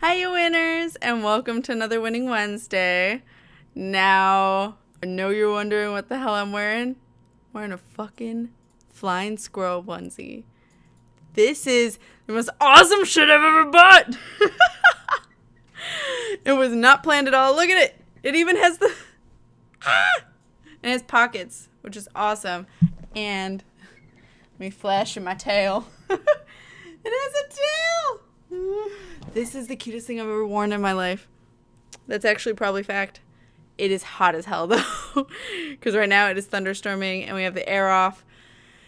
Hiya winners, and welcome to another Winning Wednesday. Now, I know you're wondering what the hell I'm wearing. I'm wearing a fucking flying squirrel onesie. This is the most awesome shit I've ever bought. It was not planned at all. Look at it. It even has the... and it has pockets, which is awesome. And let me flash in my tail. It has a tail. This is the cutest thing I've ever worn in my life. That's actually probably fact. It is hot as hell though. Because right now it is thunderstorming and we have the air off.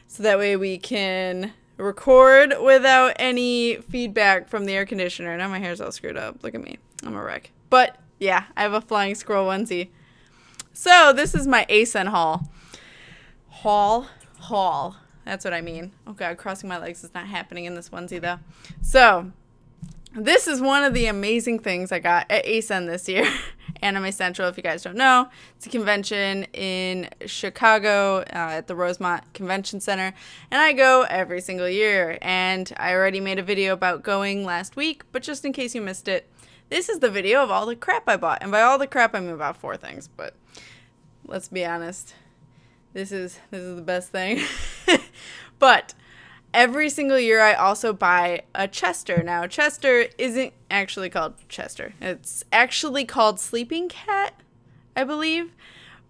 So that way we can record without any feedback from the air conditioner. Now my hair's all screwed up. Look at me. I'm a wreck. But yeah, I have a flying squirrel onesie. So this is my ACEN haul. Haul. That's what I mean. Oh god, crossing my legs is not happening in this onesie though. So this is one of the amazing things I got at ACEN this year. Anime Central, if you guys don't know. It's a convention in Chicago at the Rosemont Convention Center. And I go every single year. And I already made a video about going last week. But just in case you missed it, this is the video of all the crap I bought. And by all the crap, I mean about 4 things. But let's be honest. This is the best thing. But every single year, I also buy a Chester. Now, Chester isn't actually called Chester. It's actually called Sleeping Cat, I believe.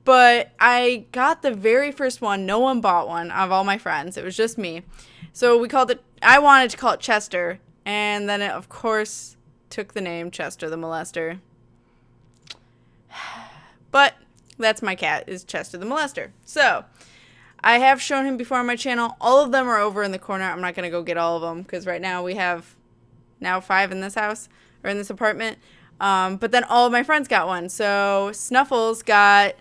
But I got the very first one. No one bought one of all my friends. It was just me. So we called it, I wanted to call it Chester. And then it, of course, took the name Chester the Molester. But that's my cat, is Chester the Molester. So I have shown him before on my channel. All of them are over in the corner. I'm not going to go get all of them because right now we have 5 in this house or in this apartment. But then all of my friends got one. So Snuffles got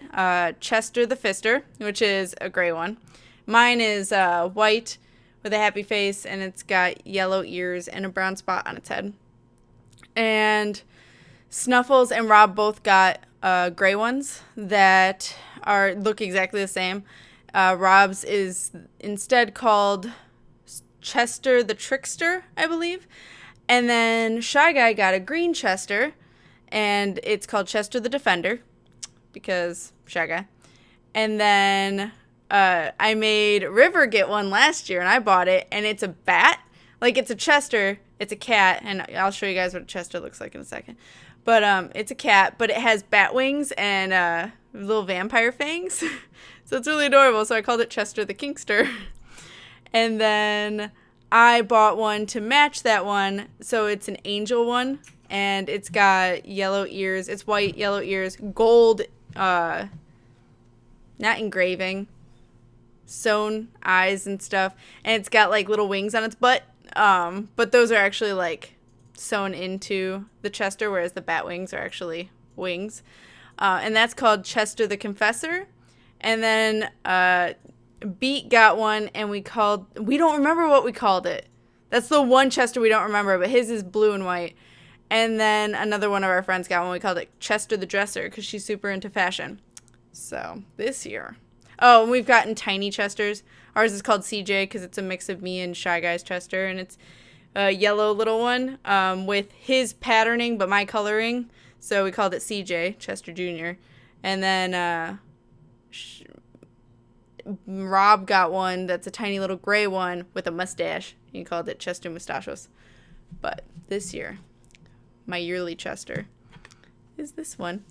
Chester the Fister, which is a gray one. Mine is white with a happy face, and it's got yellow ears and a brown spot on its head. And Snuffles and Rob both got gray ones that look exactly the same. Rob's is instead called Chester the Trickster, I believe. And then Shy Guy got a green Chester, and it's called Chester the Defender, because Shy Guy. And then I made River get one last year, and I bought it, and it's a bat. Like, it's a Chester, it's a cat, and I'll show you guys what a Chester looks like in a second. But it's a cat, but it has bat wings and little vampire fangs. So it's really adorable. So I called it Chester the Kinkster. And then I bought one to match that one. So it's an angel one. And it's got yellow ears. It's white, yellow ears, gold, not engraving, sewn eyes and stuff. And it's got like little wings on its butt. But those are actually like sewn into the Chester, whereas the bat wings are actually wings. And that's called Chester the Confessor. And then Beat got one, and we don't remember what we called it. That's the one Chester we don't remember, but his is blue and white. And then another one of our friends got one. We called it Chester the Dresser because she's super into fashion. So this year. Oh, and we've gotten tiny Chesters. Ours is called CJ because it's a mix of me and Shy Guy's Chester, and it's a yellow little one with his patterning but my coloring. So we called it CJ, Chester Jr. And then Rob got one that's a tiny little gray one with a mustache. He called it Chester Mustachos. But this year, my yearly Chester is this one.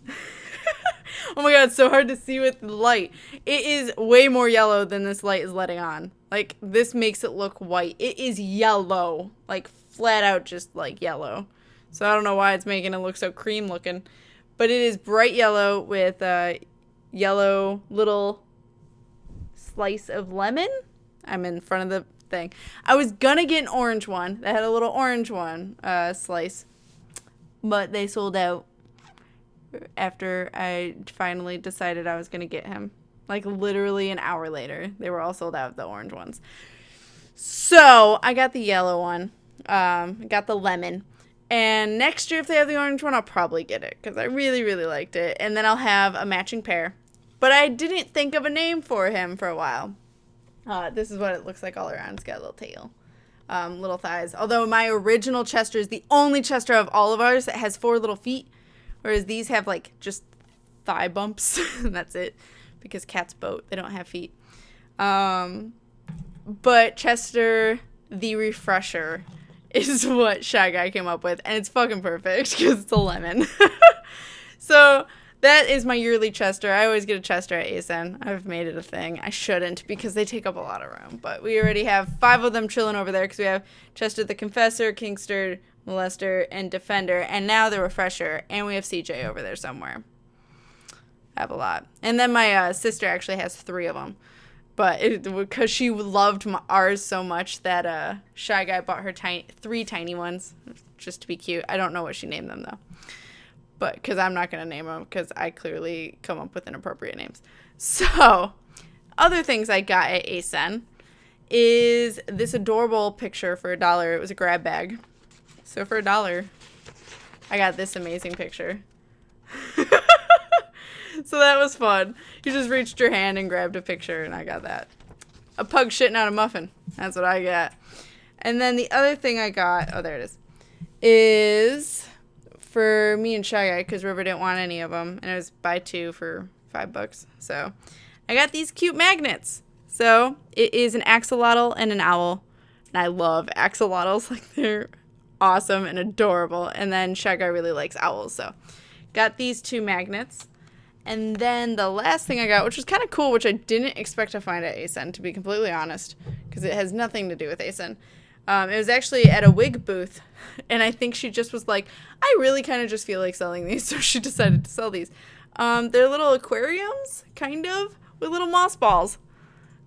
Oh my god, it's so hard to see with the light. It is way more yellow than this light is letting on. Like, this makes it look white. It is yellow. Like, flat out just, like, yellow. So I don't know why it's making it look so cream looking. But it is bright yellow with a yellow little slice of lemon. I'm in front of the thing. I was gonna get an orange one that had a little orange one slice. But they sold out after I finally decided I was going to get him. Like, literally an hour later, they were all sold out, the orange ones. So, I got the yellow one. Got the lemon. And next year, if they have the orange one, I'll probably get it. Because I really, really liked it. And then I'll have a matching pair. But I didn't think of a name for him for a while. This is what it looks like all around. It's got a little tail. little thighs. Although my original Chester is the only Chester of all of ours that has 4 little feet, whereas these have like just thigh bumps and that's it, because cats boat, they don't have feet. But Chester the Refresher is what Shy Guy came up with, and it's fucking perfect because it's a lemon. So that is my yearly Chester. I always get a Chester at ACEN. I've made it a thing. I shouldn't because they take up a lot of room, but we already have 5 of them chilling over there because we have Chester the Confessor, Kingster, Molester, and Defender, and now the Refresher, and we have CJ over there somewhere. I have a lot. And then my sister actually has 3 of them. But because she loved ours so much that Shy Guy bought her 3 tiny ones just to be cute. I don't know what she named them, though. But because I'm not going to name them because I clearly come up with inappropriate names. So, other things I got at ACEN is this adorable picture for $1. It was a grab bag. So, for $1, I got this amazing picture. So that was fun. You just reached your hand and grabbed a picture, and I got that. A pug shitting out a muffin. That's what I got. And then the other thing I got, oh, there it is for me and Shy Guy, because River didn't want any of them, and it was buy 2 for $5. So I got these cute magnets. So it is an axolotl and an owl, and I love axolotls. Like, they're awesome and adorable. And then Shy Guy really likes owls, so got these 2 magnets. And then the last thing I got, which was kind of cool, which I didn't expect to find at ACEN, to be completely honest, because it has nothing to do with ACEN. It was actually at a wig booth, and I think she just was like, I really kind of just feel like selling these, so she decided to sell these. They're little aquariums, kind of, with little moss balls.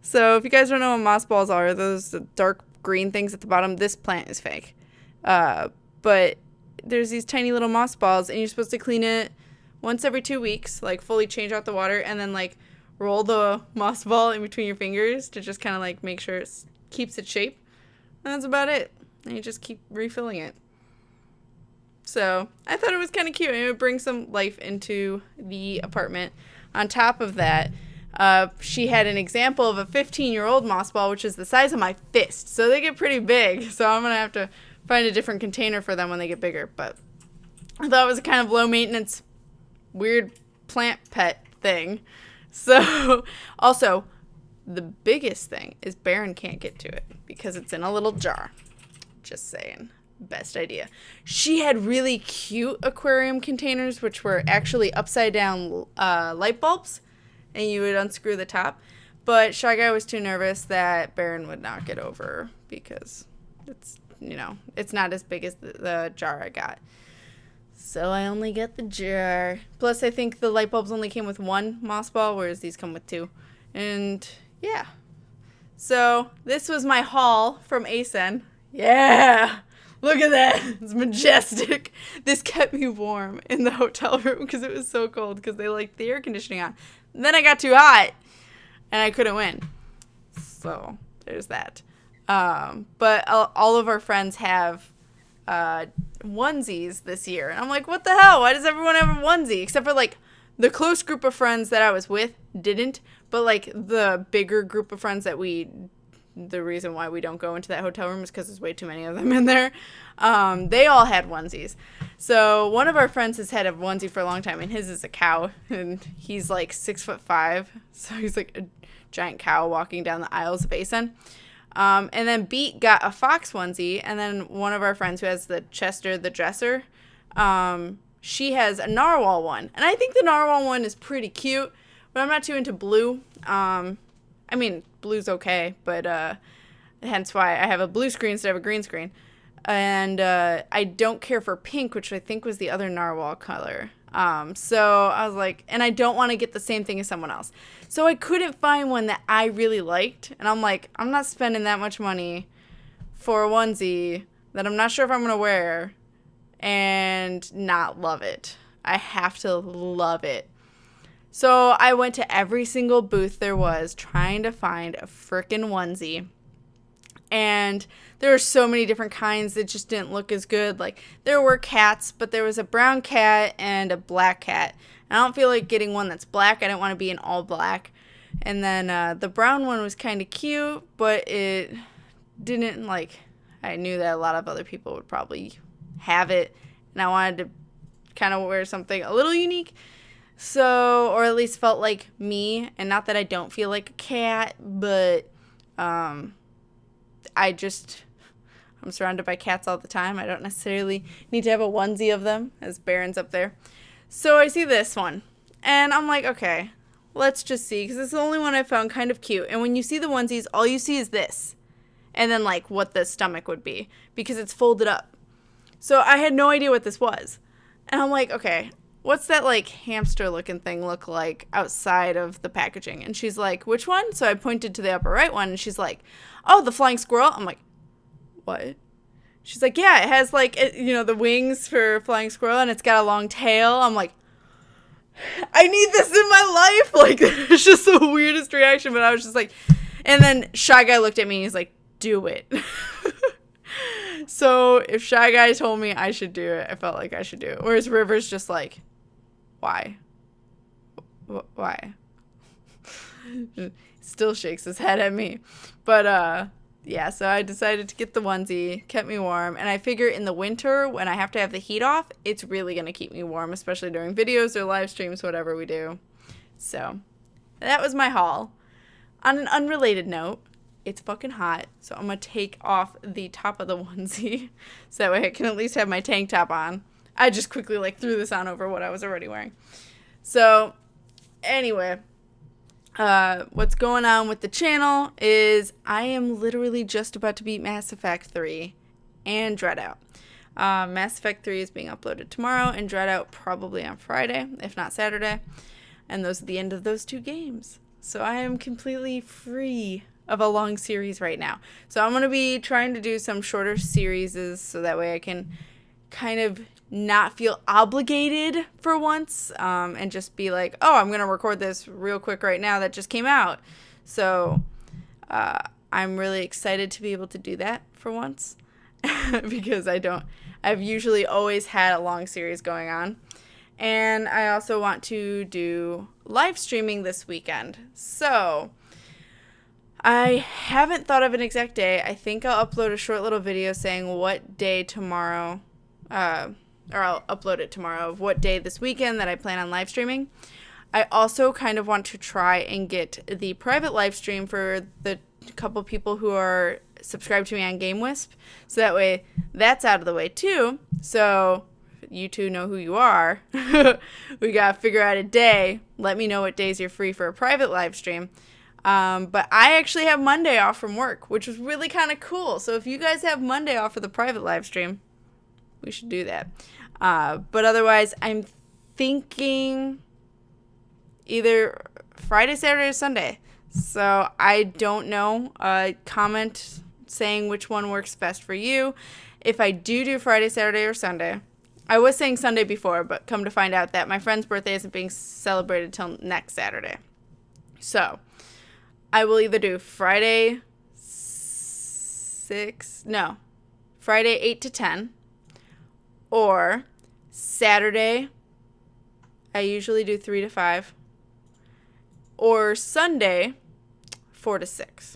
So if you guys don't know what moss balls are, those dark green things at the bottom, this plant is fake. But there's these tiny little moss balls, and you're supposed to clean it once every 2 weeks, like fully change out the water, and then like roll the moss ball in between your fingers to just kind of like make sure it keeps its shape. And that's about it. And you just keep refilling it. So I thought it was kind of cute, and it would bring some life into the apartment. On top of that, she had an example of a 15-year-old moss ball, which is the size of my fist. So they get pretty big. So I'm going to have to find a different container for them when they get bigger. But I thought it was a kind of low maintenance, weird plant pet thing. So also, the biggest thing is Baron can't get to it because it's in a little jar. Just saying. Best idea. She had really cute aquarium containers, which were actually upside down light bulbs, and you would unscrew the top. But Shy Guy was too nervous that Baron would not get over because it's, it's not as big as the jar I got. So I only get the jar. Plus, I think the light bulbs only came with 1 moss ball, whereas these come with 2. And yeah. So this was my haul from ACEN. Yeah. Look at that. It's majestic. This kept me warm in the hotel room because it was so cold because they liked the air conditioning on. And then I got too hot and I couldn't win. So there's that. But all of our friends have onesies this year. And I'm like, what the hell? Why does everyone have a onesie? Except for like the close group of friends that I was with didn't. But like the bigger group of friends that the reason why we don't go into that hotel room is because there's way too many of them in there. They all had onesies. So one of our friends has had a onesie for a long time, and his is a cow, and he's like 6'5", so he's like a giant cow walking down the aisles of ACEN. And then Beat got a fox onesie, and then one of our friends who has the Chester the Dresser, she has a narwhal one, and I think the narwhal one is pretty cute, but I'm not too into blue. I mean, blue's okay, but hence why I have a blue screen instead of a green screen. And I don't care for pink, which I think was the other narwhal color. So I was like, and I don't want to get the same thing as someone else. So I couldn't find one that I really liked. And I'm like, I'm not spending that much money for a onesie that I'm not sure if I'm going to wear and not love it. I have to love it. So I went to every single booth there was trying to find a frickin' onesie. And there were so many different kinds that just didn't look as good. Like, there were cats, but there was a brown cat and a black cat. And I don't feel like getting one that's black. I didn't want to be in all black. And then the brown one was kind of cute, but it didn't, like, I knew that a lot of other people would probably have it, and I wanted to kind of wear something a little unique. So, or at least felt like me, and not that I don't feel like a cat, but I'm surrounded by cats all the time. I don't necessarily need to have a onesie of them, as Baron's up there. So I see this one, and I'm like, okay, let's just see, because it's the only one I found kind of cute. And when you see the onesies, all you see is this, and then like what the stomach would be, because it's folded up. So I had no idea what this was, and I'm like, okay, what's that like hamster looking thing look like outside of the packaging? And she's like, which one? So I pointed to the upper right one, and she's like, oh, the flying squirrel. I'm like, what? She's like, yeah, it has like, the wings for flying squirrel, and it's got a long tail. I'm like, I need this in my life. Like, it's just the weirdest reaction, but I was just like, and then Shy Guy looked at me and he's like, do it. So if Shy Guy told me I should do it, I felt like I should do it. Whereas River's just like, why? Why? Still shakes his head at me. But, yeah, so I decided to get the onesie, kept me warm, and I figure in the winter, when I have to have the heat off, it's really going to keep me warm, especially during videos or live streams, whatever we do. So, that was my haul. On an unrelated note, it's fucking hot, so I'm going to take off the top of the onesie, so that way I can at least have my tank top on. I just quickly, threw this on over what I was already wearing. So, anyway, what's going on with the channel is I am literally just about to beat Mass Effect 3 and Dreadout. Mass Effect 3 is being uploaded tomorrow, and Dreadout probably on Friday, if not Saturday. And those are the end of those 2 games. So I am completely free of a long series right now. So I'm going to be trying to do some shorter series so that way I can kind of not feel obligated for once, and just be like, oh, I'm going to record this real quick right now that just came out. So I'm really excited to be able to do that for once because I've usually always had a long series going on. And I also want to do live streaming this weekend. So I haven't thought of an exact day. I think I'll upload a short little video saying what day tomorrow, or I'll upload it tomorrow, of what day this weekend that I plan on live streaming. I also kind of want to try and get the private live stream for the couple people who are subscribed to me on GameWisp, so that way that's out of the way too. So you two know who you are. We gotta figure out a day. Let me know what days you're free for a private live stream. But I actually have Monday off from work, which was really kind of cool. So if you guys have Monday off for the private live stream, we should do that. But otherwise, I'm thinking either Friday, Saturday, or Sunday. So I don't know. Comment saying which one works best for you. If I do Friday, Saturday, or Sunday. I was saying Sunday before, but come to find out that my friend's birthday isn't being celebrated till next Saturday. So I will either do Friday 8 to 10, or Saturday, I usually do 3 to 5, or Sunday, 4 to 6.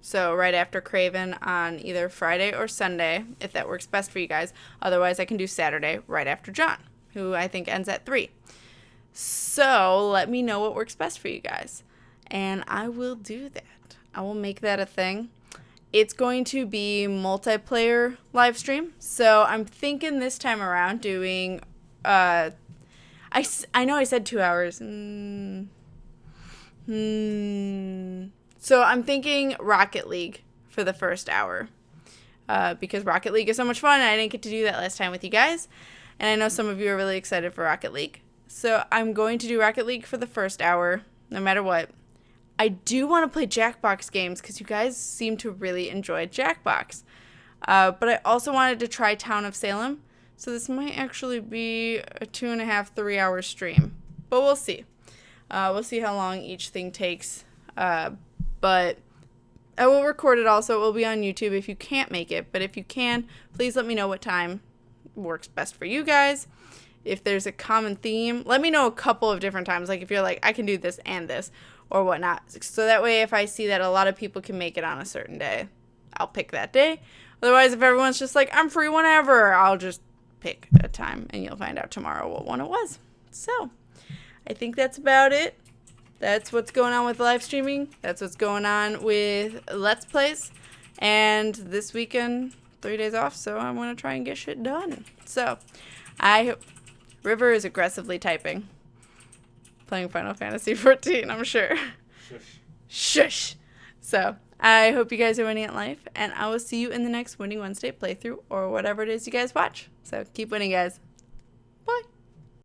So right after Craven on either Friday or Sunday, if that works best for you guys. Otherwise, I can do Saturday right after John, who I think ends at 3. So let me know what works best for you guys, and I will do that. I will make that a thing. It's going to be multiplayer live stream, so I'm thinking this time around doing, I know I said 2 hours. So I'm thinking Rocket League for the first hour, because Rocket League is so much fun, and I didn't get to do that last time with you guys, and I know some of you are really excited for Rocket League. So I'm going to do Rocket League for the first hour, no matter what. I do want to play Jackbox games because you guys seem to really enjoy Jackbox. But I also wanted to try Town of Salem. So this might actually be a 2.5, 3 hour stream. But we'll see. We'll see how long each thing takes. But I will record it also. It will be on YouTube if you can't make it. But if you can, please let me know what time works best for you guys. If there's a common theme, let me know a couple of different times. Like if you're like, I can do this and this, or whatnot. So that way, if I see that a lot of people can make it on a certain day, I'll pick that day. Otherwise, if everyone's just like, I'm free whenever, I'll just pick a time and you'll find out tomorrow what one it was. So, I think that's about it. That's what's going on with live streaming. That's what's going on with Let's Plays. And this weekend, 3 days off, so I'm going to try and get shit done. So, River is aggressively typing. Playing Final Fantasy 14, I'm sure. Shush. Shush. So, I hope you guys are winning at life, and I will see you in the next Winning Wednesday playthrough, or whatever it is you guys watch. So, keep winning, guys.